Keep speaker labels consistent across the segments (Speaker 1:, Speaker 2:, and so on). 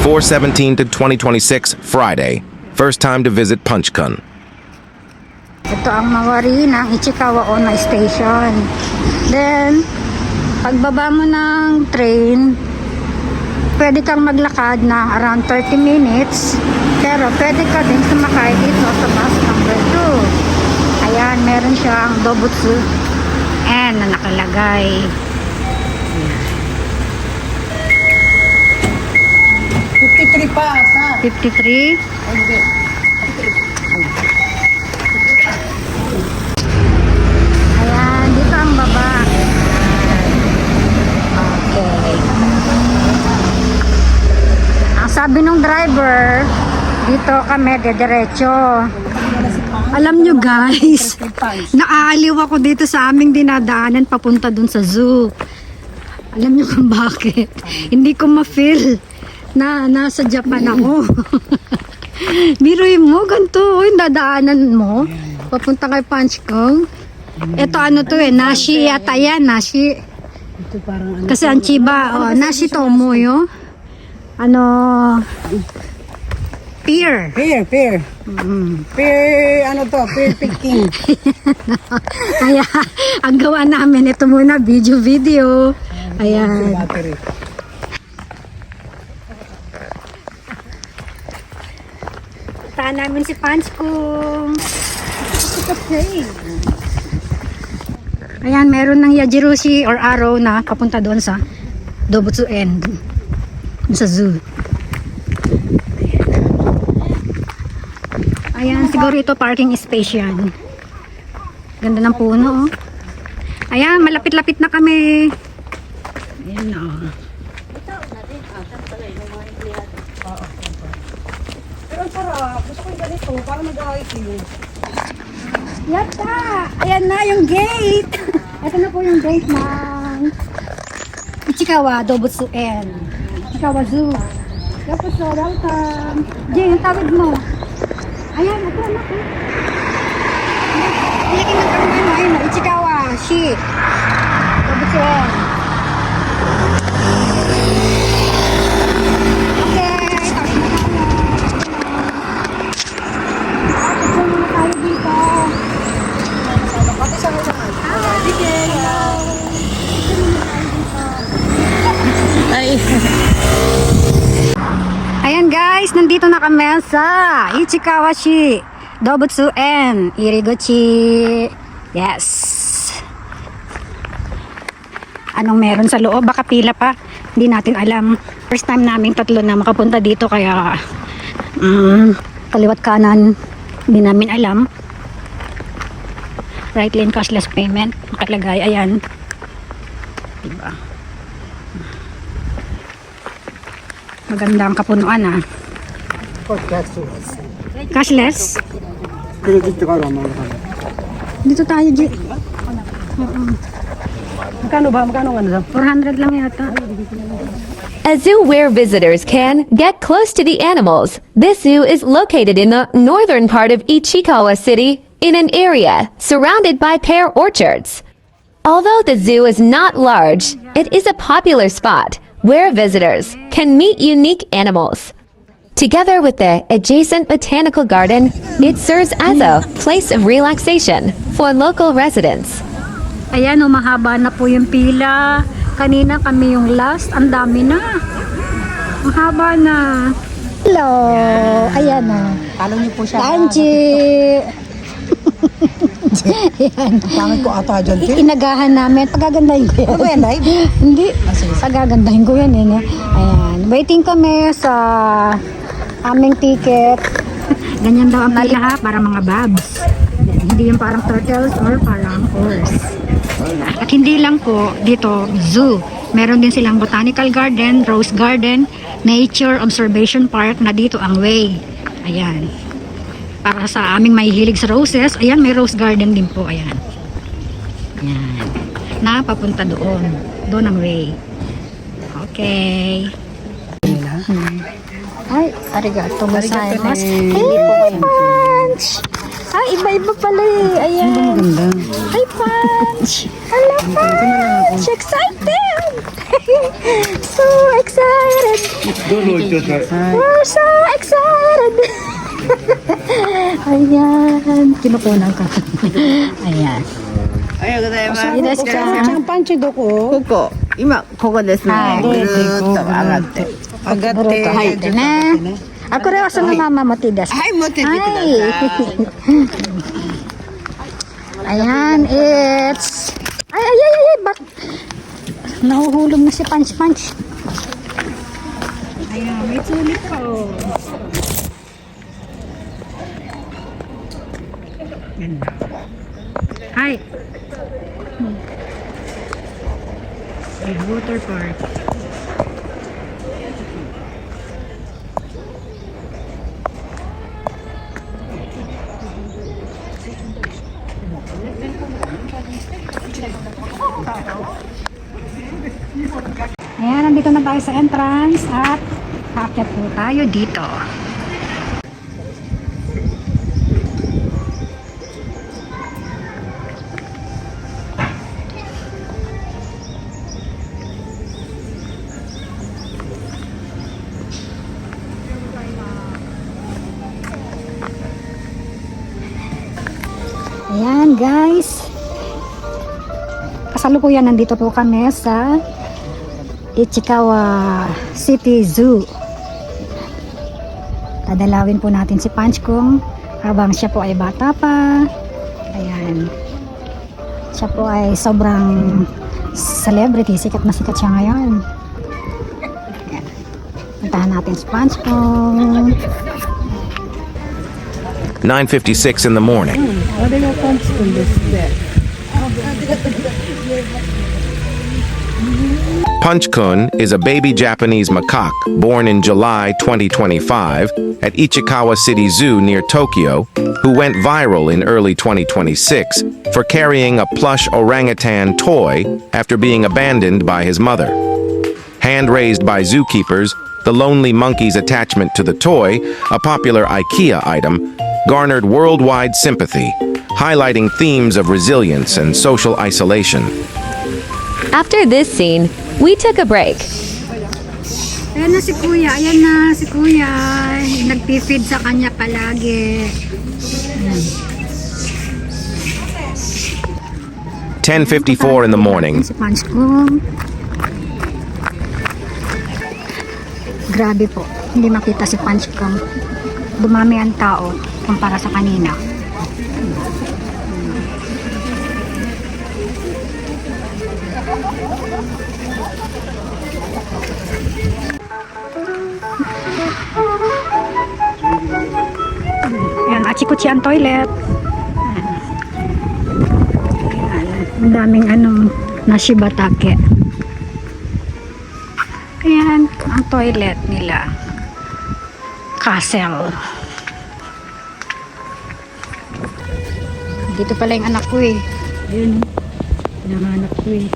Speaker 1: 4/17 to 2026, Friday. First time to visit Punchcon.
Speaker 2: Ito ang mawari ng Ichikawa Onna Station. Then, pagbaba mo ng train, pwede kang maglakad ng around 30 minutes. Pero pwede ka din sumakay dito sa bus number 2. Ayan, meron siyang Dobutsu N na nakalagay.
Speaker 3: 53 pa, sa.
Speaker 2: 53.
Speaker 3: Hindi.
Speaker 2: Ayan, dito ang baba. Okay. Ang sabi ng driver, dito kami dediretso. Alam nyo guys, naaaliw ako dito sa aming dinadaanan papunta dun sa zoo. Alam nyo kung bakit? Hindi ko ma-feel na nasa Japan ako. Biruin mo, ganito yung dadaanan mo. Papunta kay Punchcon. Ito ano to nashi yata yan, nashi.
Speaker 3: Ito parang ano.
Speaker 2: Kasi ang chiba, nashi tomoyo. Ano, pear.
Speaker 3: Pear. Pear, ano to? Pear picking.
Speaker 2: Kaya, ang gawa namin, ito muna, video. Ayan.
Speaker 3: Battery.
Speaker 2: Puntahan namin si Punchcon. Ayan, meron ng Yajiroshi or arrow na papunta doon sa Dobutsu End. Sa zoo. Ayan, siguro ito parking space yan. Ganda ng puno, oh. Ayan, malapit-lapit na kami. Ayan na, oh.
Speaker 3: Pero ang sarap. Gusto ko yung ganito. Para mag-hiking.
Speaker 2: Yata! Ayan na yung gate! Ito na po yung gate ng Ichikawa Dobutsu N. Ichikawa Zoo. Tapos so, welcome. Jay, yung tawid mo. Ayan, ito na po. Ilagay ng kami mo. Ayun, Ichikawa Shi. Dobutsu N. Okay, tawid na tayo. Tapos muna tayo dito.
Speaker 3: Pati sa mga
Speaker 2: Ayan guys, nandito na kami sa Ichikawashi Dobutsu N Iriguchi. Yes. Anong meron sa loob? Baka pila pa. Hindi natin alam. First time namin tatlo na makapunta dito kaya kaliwat kanan hindi namin alam. Right lane cashless payment nakalagay. Ayan. Diba? Maganda ang kapunuan Cashless? Dito tayo, G.
Speaker 3: Magkano ba? Magkano nga na?
Speaker 2: 400 lang yata.
Speaker 4: A zoo where visitors can get close to the animals. This zoo is located in the northern part of Ichikawa City in an area surrounded by pear orchards. Although the zoo is not large, it is a popular spot where visitors can meet unique animals. Together with the adjacent botanical garden, it serves as a place of relaxation for local residents.
Speaker 2: Ayan, mahaba na po yung pila. Kanina kami yung last. Ang dami na. Mahaba na. Hello. Ayan na.
Speaker 3: Follow niyo po siya.
Speaker 2: Anji. Ayan.
Speaker 3: Pangit ko ata dyan, Tim.
Speaker 2: Inagahan namin. Pagagandahin ko yan.
Speaker 3: Ano ba yan, live?
Speaker 2: Hindi. Pagagandahin ko yan. Ayan. Waiting kami sa aming ticket. Ganyan daw ang pila ha. Para mga babs. Hindi yung parang turtles or parang horse. At hindi lang po dito zoo. Meron din silang botanical garden, rose garden, nature observation park na dito ang way. Ayan. Para sa aming mahihilig sa roses, ayan may rose garden din po. Ayan. Ayan. Na papunta doon. Doon ang way. Okay. Ay, arigato gozaimasu. Hey, Punch! Ay, iba-iba pala eh. Ayan.
Speaker 3: Maganda.
Speaker 2: Hi, Punch! Hello, Punch! Excited! So excited! We're so excited! Ayan. Kinukunan ko. Ayan.
Speaker 3: おはようございます。
Speaker 2: いいですか？
Speaker 3: ちゃんパンチどこ？ここ。今ここですね。ぐるーっと上がって。上がって。
Speaker 2: 入ってね。あ、これはそのまま持っていいですか？
Speaker 3: はい、持ってってください。
Speaker 2: Ayan, it's... Ay, bak... Nahuhulog na si Punch Punch.
Speaker 3: Ayan, may sulit pa oh. Hi. Water park.
Speaker 2: Ayan, nandito na tayo sa entrance at aakyat po tayo dito. Ayan guys, kasalukuyan nandito po kami sa Ichikawa City Zoo. Dadalawin po natin si Punch kung habang siya po ay bata pa. Ayan, siya po ay sobrang celebrity, sikat na sikat siya ngayon. Ayan. Puntahan natin si Punch kung
Speaker 1: 9:56 in the morning.
Speaker 3: あれがパンチくんですって。
Speaker 1: Punch-kun is a baby Japanese macaque born in July 2025 at Ichikawa City Zoo near Tokyo, who went viral in early 2026 for carrying a plush orangutan toy after being abandoned by his mother. Hand-raised by zookeepers, the lonely monkey's attachment to the toy, a popular IKEA item, garnered worldwide sympathy, highlighting themes of resilience and social isolation.
Speaker 4: After this scene, we took a break.
Speaker 2: ayan na si Kuya, ayan na si Kuya. Nagpifeed sa kanya palagi.
Speaker 1: 10:54 in the morning.
Speaker 2: Si Punch ko. Grabe po, hindi makita si Punch ko. Dumami ang tao kumpara sa kanina. Ayan, achikuchi ang toilet. Ayan, ang daming nashibatake. Ayan, ang toilet nila. Castle. Dito pala yung anak ko eh. Ayun, pinanganak ko eh.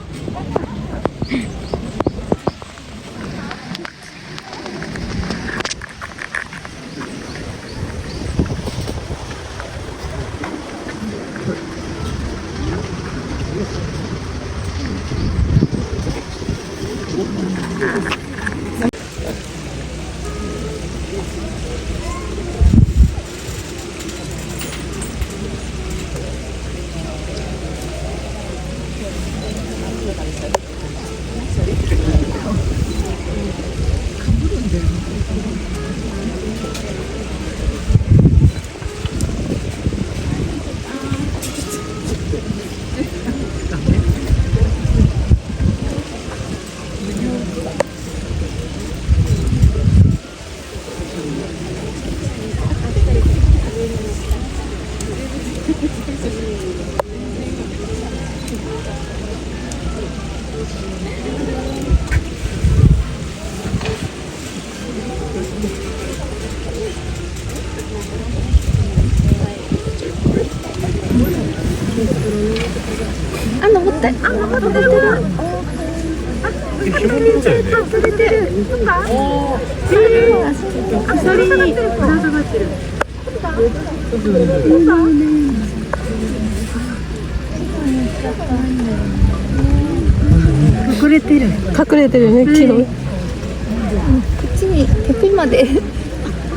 Speaker 4: てっぺんまで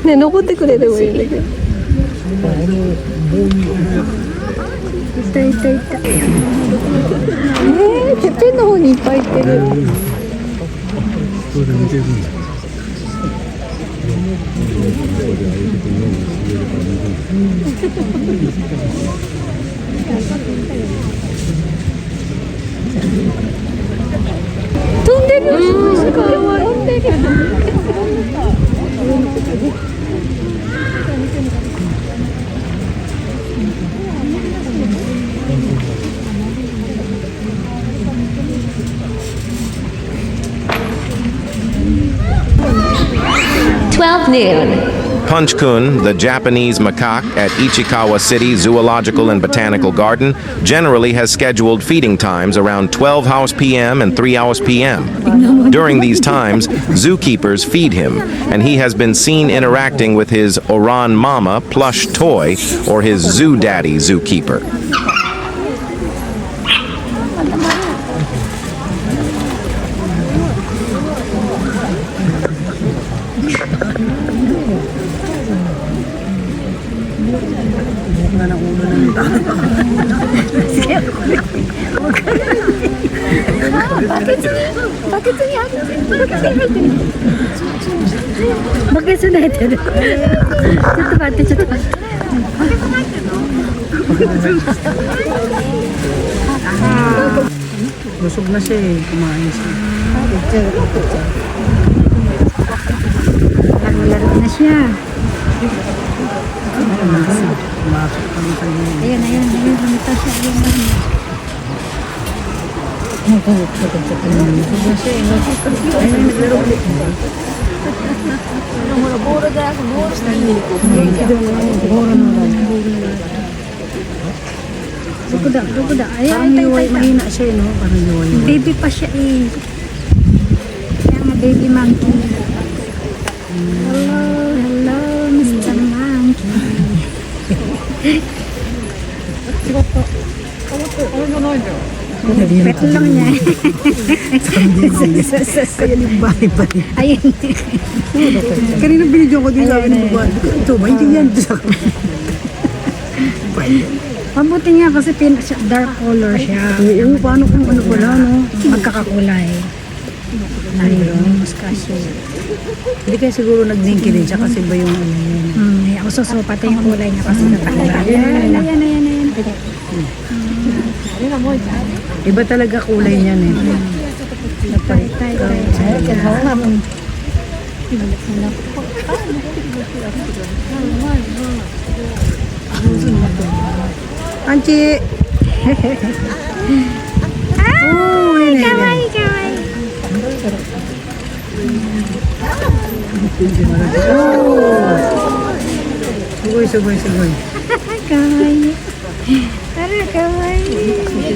Speaker 4: ね、登ってくれればいいんだけど。いたいたいた。てっぺんの方にいっぱいいてる。飛んでる。かわいい。飛んでる。noon.
Speaker 1: Punch-kun, the Japanese macaque at Ichikawa City Zoological and Botanical Garden, generally has scheduled feeding times around 12 hours p.m. and 3 hours p.m. During these times, zookeepers feed him, and he has been seen interacting with his Oran Mama plush toy or his Zoo Daddy zookeeper.
Speaker 3: Busog na siya eh, kumain siya.
Speaker 2: Laro-laro na siya.
Speaker 3: Pumasok pa ng kanya.
Speaker 2: Ayan, ayan, ayan. Lumita siya. Ayan, ayan.
Speaker 3: Busog na siya eh. Ayun, naglaro ulit.
Speaker 2: Dugo-da. Ayan,
Speaker 3: Parang yuway, mahina siya eh, no? Parang yuway.
Speaker 2: baby pa siya eh. Kaya nga baby monkey. Hello, Mr. Monkey. Pet lang niya.
Speaker 3: Kaya limbay-bay.
Speaker 2: Ayun.
Speaker 3: Kanina binidyo ko din sa akin ng buwan. Ito, maintindihan ko sa akin.
Speaker 2: Mabuti nga kasi dark color siya.
Speaker 3: Oo, paano kung ano pala, no?
Speaker 2: Magkakakulay. Ayun, muskasyo.
Speaker 3: Hindi kaya siguro nag-dinky din siya kasi ba yung ano yun?
Speaker 2: So, pati yung kulay niya kasi nagkakulay. Ayan.
Speaker 3: Iba talaga kulay niyan eh.
Speaker 2: Tay.
Speaker 3: Anchi! Oh, yun eh.
Speaker 2: Kawaii.
Speaker 3: Sugoy.
Speaker 2: Kawaii. Tara, kawaii.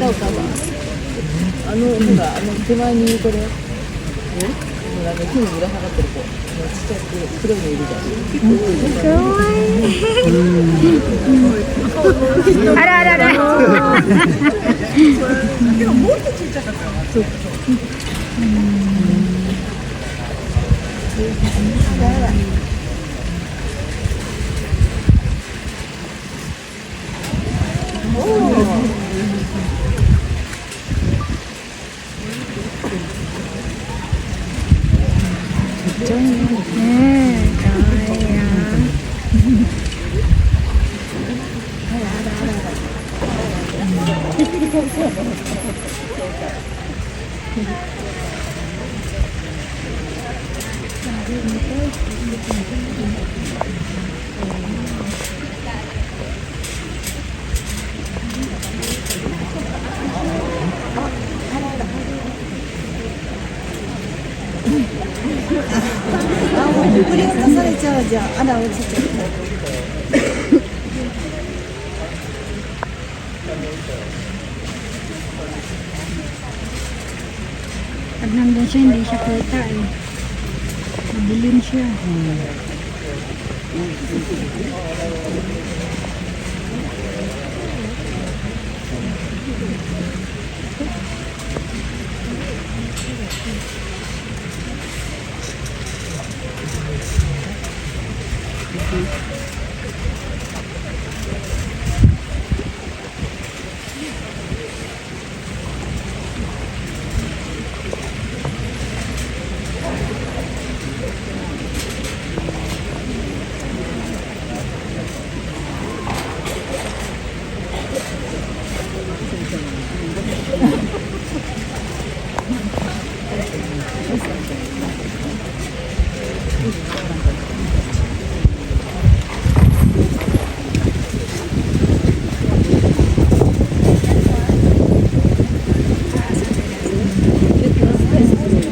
Speaker 2: Ara. Pag nandun siya, hindi siya kita eh. Mabilin siya.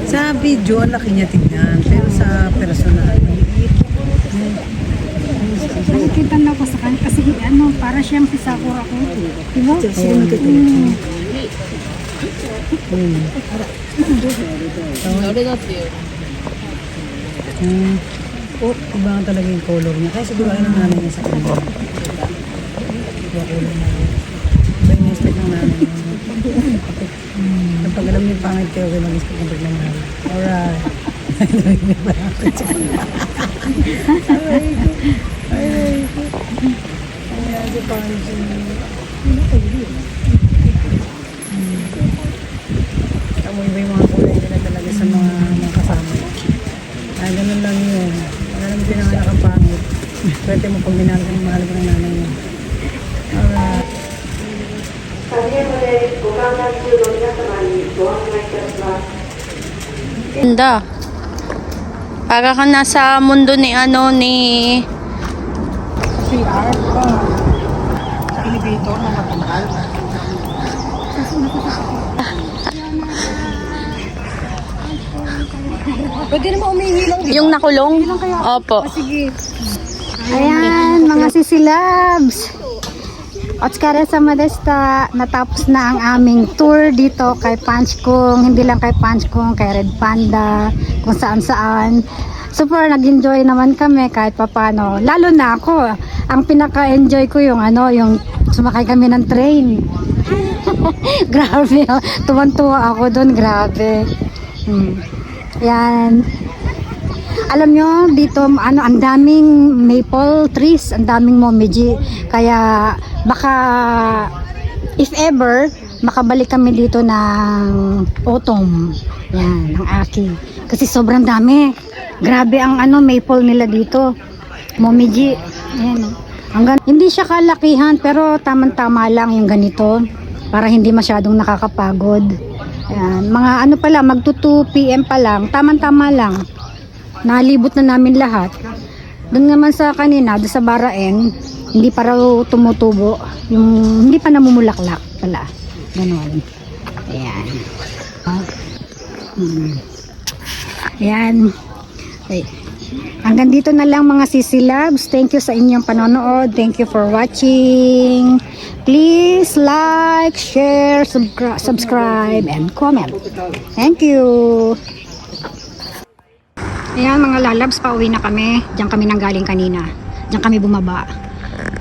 Speaker 5: Sa video, ang laki niya tignan. Pero sa personal, maliit.
Speaker 2: Nakikita na ako sa kanya kasi ano, para siyang si Sakura ko. Diba?
Speaker 5: Oh, iba nga talaga yung color niya. Kaya siguro ayun ang nanay niya sa kanya. Iba color niya. Iba yung expect ng nanay niya. Kapag alam niyo yung pangit kayo, kayo mag-expect ng pagmamahal. Alright. Tamo iba yung mga kulay nila talaga sa mga kasama. Ay, ganun lang yun. Pag alam mo pinanganak ang pangit, pwede mo pag minahal ka ng mahal ka ng nanay mo. Alright.
Speaker 6: Ganda. Para ka nasa mundo ni ano ni
Speaker 5: CR pa. Sa elevator na matagal. Pwede naman umihilang dito.
Speaker 6: yung nakulong. Opo.
Speaker 2: Ayan, mga sisilabs. Otskara sa Madesta, natapos na ang aming tour dito kay Panchkung, hindi lang kay Panchkung, kay Red Panda, kung saan-saan. Super nag-enjoy naman kami kahit papano. Lalo na ako, ang pinaka-enjoy ko yung ano, yung sumakay kami ng train. Grabe, tuwan-tuwa ako doon, grabe. Yan. Alam nyo, dito ano, ang daming maple trees, ang daming momiji. Kaya baka if ever makabalik kami dito ng autumn. Yan, ang aki. Kasi sobrang dami. Grabe ang ano maple nila dito. Momiji. Yan. Hindi siya kalakihan pero tamang-tama lang yung ganito para hindi masyadong nakakapagod. Yan, mga ano pa lang, magto 2 PM pa lang, tamang-tama lang. Nalibot na namin lahat. Doon naman sa kanina, doon sa Baraeng, hindi pa raw tumutubo. Yung hindi pa namumulaklak pala. Ganon. Ayan. Ayan. Okay. Hanggang dito na lang mga sisilabs. Thank you sa inyong panonood. Thank you for watching. Please like, share, subscribe, and comment. Thank you. Ayan mga lalabs, pauwi na kami. Diyan kami nanggaling kanina. Diyan kami bumaba.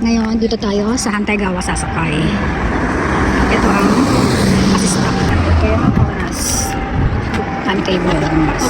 Speaker 2: Ngayon, dito tayo sa Hantaygawa sasakay. Ito ang assistant. Ito yung oras. Timetable ng bus.